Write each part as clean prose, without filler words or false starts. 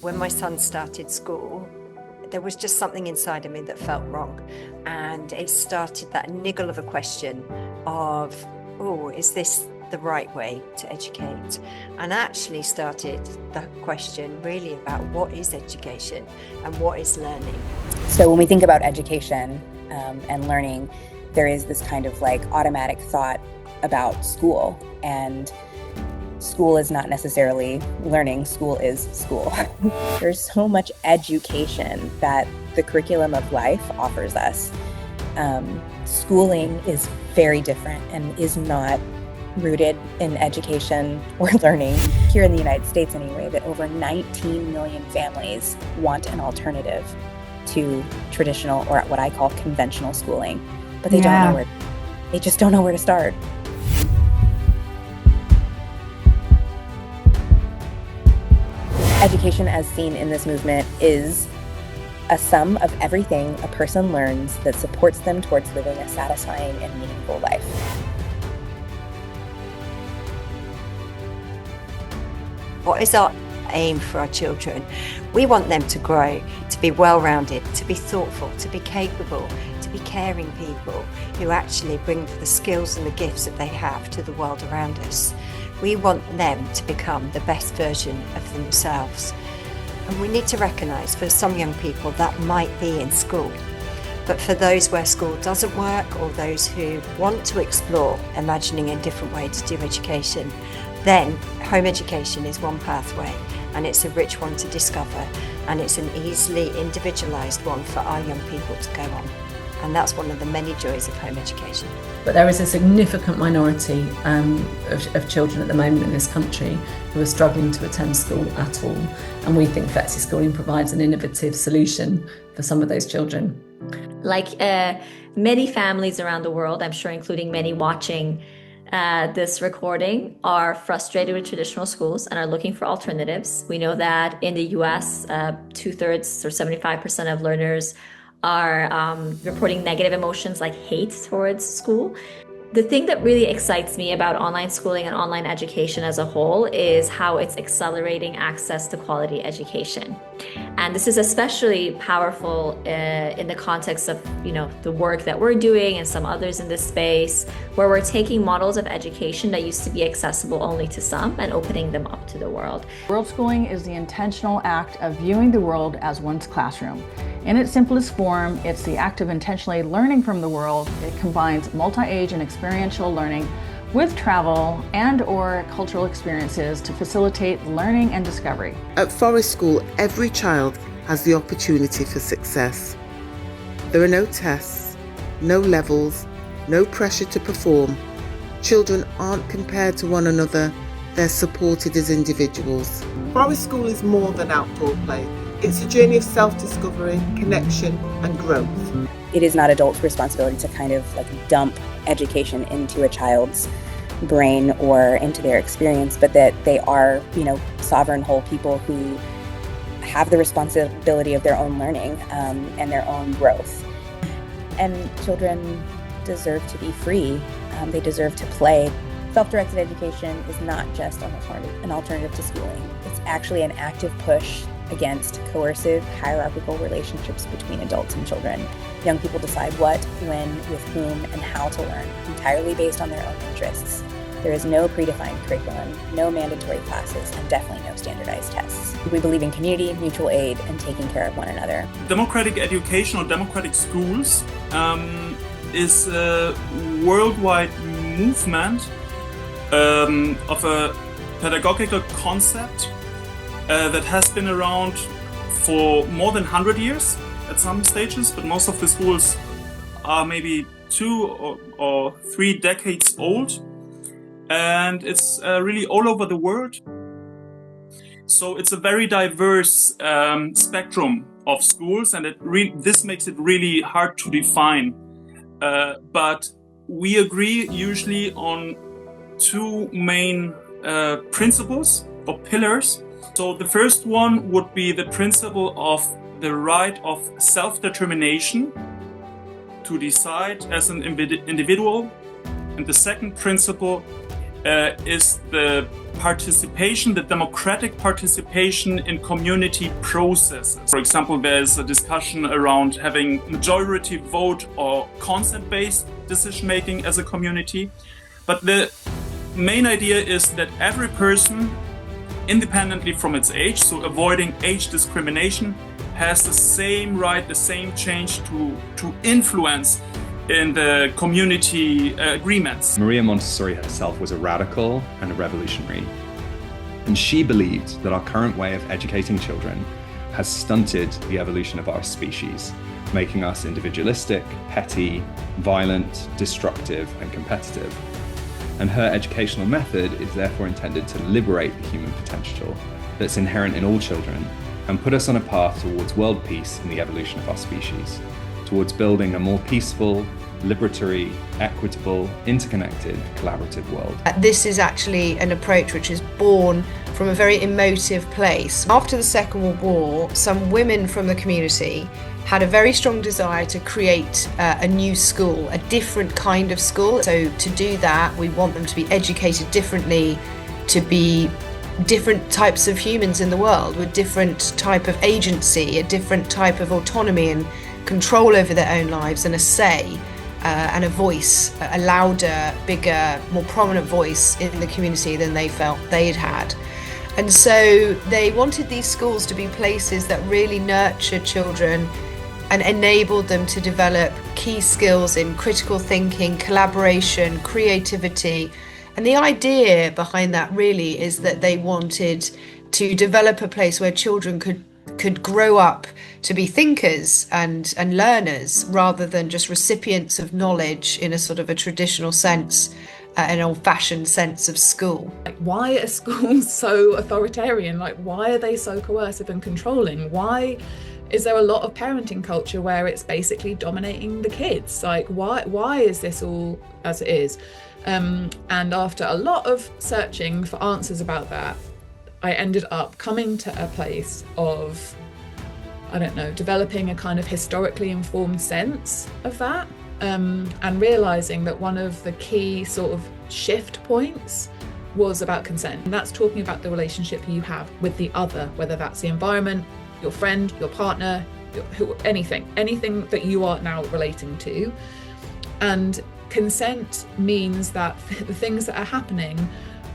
when my son started school, there was just something inside of me that felt wrong. And it started that niggle of a question of, oh, is this the right way to educate? And actually started the question really about what is education and what is learning. So when we think about education and learning, there is this kind of like automatic thought about school, and school is not necessarily learning, school is school. There's so much education that the curriculum of life offers us. Schooling is very different and is not rooted in education or learning. Here in the United States anyway, that over 19 million families want an alternative to traditional, or what I call conventional schooling, but they just don't know where to start. Education, as seen in this movement, is a sum of everything a person learns that supports them towards living a satisfying and meaningful life. What is our aim for our children? We want them to grow, to be well-rounded, to be thoughtful, to be capable, to be caring people who actually bring the skills and the gifts that they have to the world around us. We want them to become the best version of themselves. And we need to recognise for some young people that might be in school. But for those where school doesn't work, or those who want to explore imagining a different way to do education, then home education is one pathway, and it's a rich one to discover, and it's an easily individualised one for our young people to go on. And that's one of the many joys of home education. But there is a significant minority of children at the moment in this country who are struggling to attend school at all. And we think Flexischooling provides an innovative solution for some of those children. Like many families around the world, I'm sure including many watching this recording, are frustrated with traditional schools and are looking for alternatives. We know that in the US, 2/3 or 75% of learners are reporting negative emotions like hate towards school. The thing that really excites me about online schooling and online education as a whole is how it's accelerating access to quality education. And this is especially powerful in the context of, the work that we're doing and some others in this space, where we're taking models of education that used to be accessible only to some and opening them up to the world. Worlschooling is the intentional act of viewing the world as one's classroom. In its simplest form, it's the act of intentionally learning from the world. It combines multi-age and experiential learning with travel and/or cultural experiences to facilitate learning and discovery. At Forest School, every child has the opportunity for success. There are no tests, no levels, no pressure to perform. Children aren't compared to one another, they're supported as individuals. Forest School is more than outdoor play. It's a journey of self-discovery, connection and growth. It is not adults' responsibility to kind of like dump education into a child's brain or into their experience, but that they are, sovereign whole people who have the responsibility of their own learning and their own growth. And children deserve to be free. They deserve to play. Self-directed education is not just an alternative to schooling. It's actually an active push against coercive, hierarchical relationships between adults and children. Young people decide what, when, with whom, and how to learn, entirely based on their own interests. There is no predefined curriculum, no mandatory classes, and definitely no standardized tests. We believe in community, mutual aid, and taking care of one another. Democratic education or democratic schools is a worldwide movement of a pedagogical concept that has been around for more than 100 years at some stages, but most of the schools are maybe 2 or 3 decades old, and it's really all over the world. So it's a very diverse spectrum of schools, and this makes it really hard to define. But we agree usually on 2 main principles or pillars. So the first one would be the principle of the right of self-determination to decide as an individual. And the second principle is the participation, the democratic participation in community processes. For example, there's a discussion around having majority vote or consent-based decision-making as a community. But the main idea is that every person, independently from its age, so avoiding age discrimination, has the same right, the same change to influence in the community agreements. Maria Montessori herself was a radical and a revolutionary. And she believed that our current way of educating children has stunted the evolution of our species, making us individualistic, petty, violent, destructive, and competitive. And her educational method is therefore intended to liberate the human potential that's inherent in all children and put us on a path towards world peace and the evolution of our species, towards building a more peaceful, liberatory, equitable, interconnected, collaborative world. This is actually an approach which is born from a very emotive place. After the Second World War, some women from the community had a very strong desire to create a new school, a different kind of school. So to do that, we want them to be educated differently, to be different types of humans in the world with different type of agency, a different type of autonomy and control over their own lives, and a say and a voice, a louder, bigger, more prominent voice in the community than they felt they'd had. And so they wanted these schools to be places that really nurtured children and enabled them to develop key skills in critical thinking, collaboration, creativity. And the idea behind that really is that they wanted to develop a place where children could grow up to be thinkers and learners rather than just recipients of knowledge in a sort of a traditional sense, an old-fashioned sense of school. Like, why are schools so authoritarian? Like, why are they so coercive and controlling? Why is there a lot of parenting culture where it's basically dominating the kids? Like, why is this all as it is? And after a lot of searching for answers about that, I ended up coming to a place of, I don't know, developing a kind of historically informed sense of that, and realizing that one of the key sort of shift points was about consent. And that's talking about the relationship you have with the other, whether that's the environment, your friend, your partner, anything that you are now relating to. And consent means that the things that are happening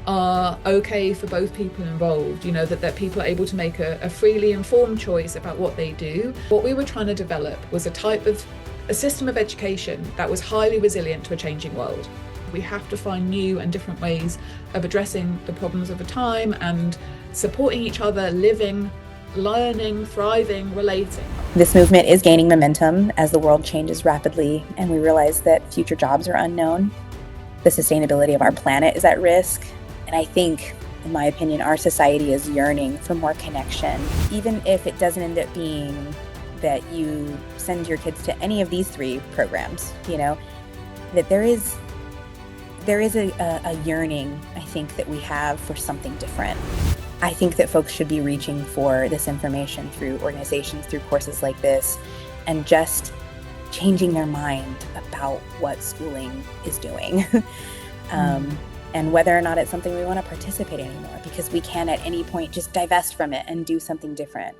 are okay for both people involved, you know, that people are able to make a freely informed choice about what they do. What we were trying to develop was a system of education that was highly resilient to a changing world. We have to find new and different ways of addressing the problems of the time and supporting each other, living, learning, thriving, relating. This movement is gaining momentum as the world changes rapidly, and we realize that future jobs are unknown. The sustainability of our planet is at risk. And I think, in my opinion, our society is yearning for more connection. Even if it doesn't end up being that you send your kids to any of these three programs, you know, that there is a yearning, I think, that we have for something different. I think that folks should be reaching for this information through organizations, through courses like this, and just changing their mind about what schooling is doing. And whether or not it's something we want to participate in anymore, because we can at any point just divest from it and do something different.